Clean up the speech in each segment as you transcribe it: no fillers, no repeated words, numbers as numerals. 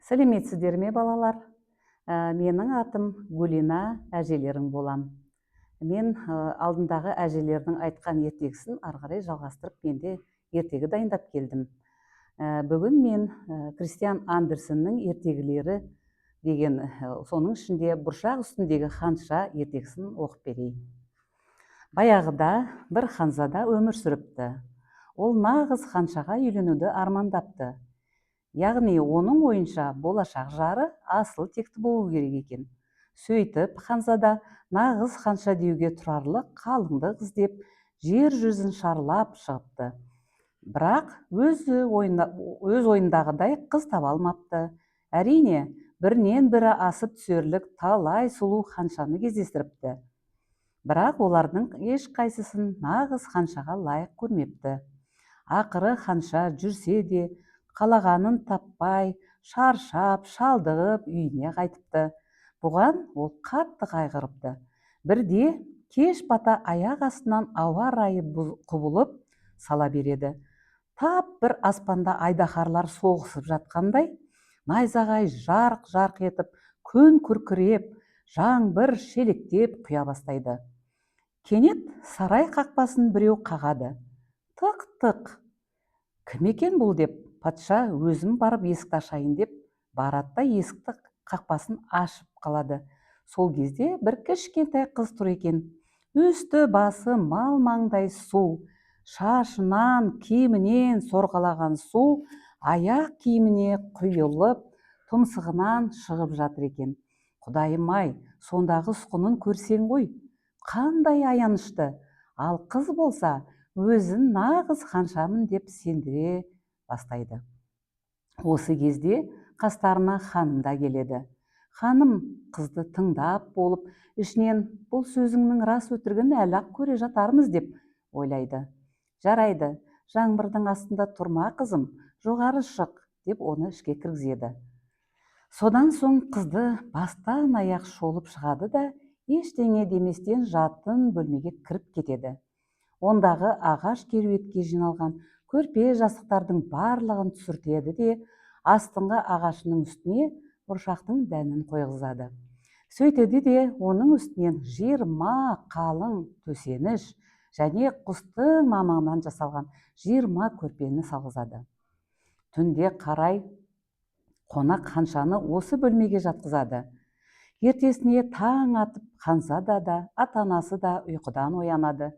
Сәлеметсіздер ме, балалар? Менің атым Гүлина, әжелерің болам. Мен алдындағы әжелердің айтқан ертегісін ары қарай жалғастырып, мен де ертегі дайындап келдім. Бүгін мен Кристиан Андерсеннің ертегілері деген соның ішінде бұршақ үстіндегі ханша ертегісін оқып берейін. Баяғыда бір ханзада өмір сүріпті. Ол нағыз ханшаға үйленуді армандапты. Яғни оның ойынша болашақ жары асыл текті болу керек екен. Сөйтіп ханзада нағыз ханша деуге тұрарлық қалыңдық іздеп жер жүзін шарлап шығыпты. Бірақ өз ойындағыдай қыз таба алмапты. Әрине, бірінен бірі асып түсерлік талай сұлу ханшаны кездестіріпті. Бірақ олардың ешқайсысын нағыз ханшаға лайық көрмепті. Ақыры ханша жүрсе де қалағанын таппай, шаршап, шалдығып үйіне қайтыпты. Бұған ол қатты қайғырыпты. Бірде кеш бата аяқ астынан ауа райы құбылып сала береді. Тап бір аспанда айдаһарлар соғысып жатқандай, найзағай жарқ-жарқ етіп, күн күркіреп, жаңбыр шелектеп құя бастайды. Кенет сарай қақпасын біреу қағады. Тық-тық. Кім екен бұл деп, патша өзім барып есікті ашайын деп барады да есікті қақпасын ашып қалады. Сол кезде бір кішкентай қыз тұр екен. Үсті басы мал-маңдай су, шашынан, киімінен сорғалаған су аяқ киіміне құйылып, тұмсығынан шығып жатыр екен. Құдайым-ай, сондағы ұсқынын көрсең ғой, қандай аянышты. Ал қыз болса, өзін нағыз ханшамын деп сендіре бастайды. Осы кезде қастарына ханым да келеді. Ханым қызды тыңдап болып, ішінен бұл сөзіңнің рас өтірігін әлі-ақ көре жатармыз деп ойлайды. Жарайды, жаңбырдың астында тұрма қызым, жоғары шық деп оны ішке кіргізеді. Содан соң қызды бастан аяқ шолып шығады да ештеңе деместен жатын бөлмеге кіріп кетеді. Ондағы ағаш кереуетке жиналған көрпе жастықтардың барлығын түсіртеді де астыңғы ағашының үстіне бұршақтың дәнін қойғызады. Сөйтеді де оның үстінен 20 қалың төсеніш және құстың мамығынан жасалған 20 көрпені салғызады. Түнде қарай қонақ ханшаны осы бөлмеге жатқызады. Ертесіне таң атып, ханзада да, ата-анасы да ұйқыдан оянады.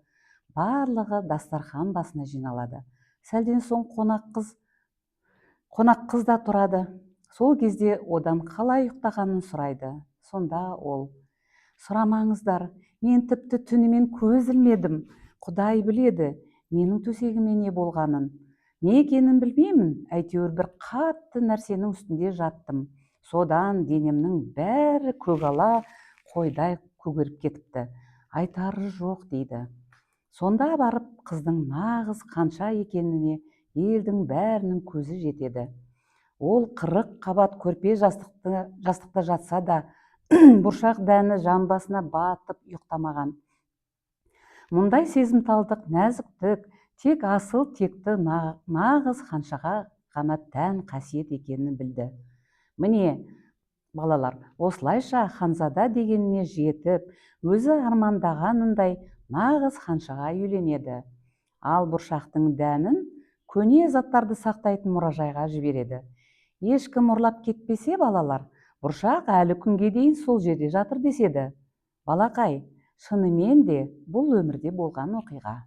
Барлығы дастархан басына жиналады. Сәлден соң қонақ қыз да тұрады. Сол кезде одан қалай ұйықтағанын сұрайды. Сонда ол: сұрамаңыздар, мен тіпті түнімен көз ілмедім. Құдай біледі, менің төсегіме не болғанын. Не екенін білмеймін, әйтеуір бір қатты нәрсенің үстінде жаттым. Содан денемнің бәрі көгала қойдай көгеріп кетіпті. Айтары жоқ дейді. Сонда барып қыздың нағыз ханша екеніне елдің бәрінің көзі жетеді. Ол 40 қабат көрпе жастықта жатса да, бұршақ дәні жамбасына батып ұйықтамаған. Мұндай сезімталдық, нәзіктік тек асыл текті нағыз ханшаға ғана тән қасиет екенін білді. Міне, балалар, осылайша ханзада дегеніне жетіп, өзі армандағанындай нағыз ханшаға үйленеді. Ал бұршақтың дәнін көне заттарды сақтайтын мұражайға жібереді. Ешкім ұрлап кетпесе, балалар, бұршақ әлі күнге дейін сол жерде жатыр деседі. Балақай, шынымен де бұл өмірде болған оқиға.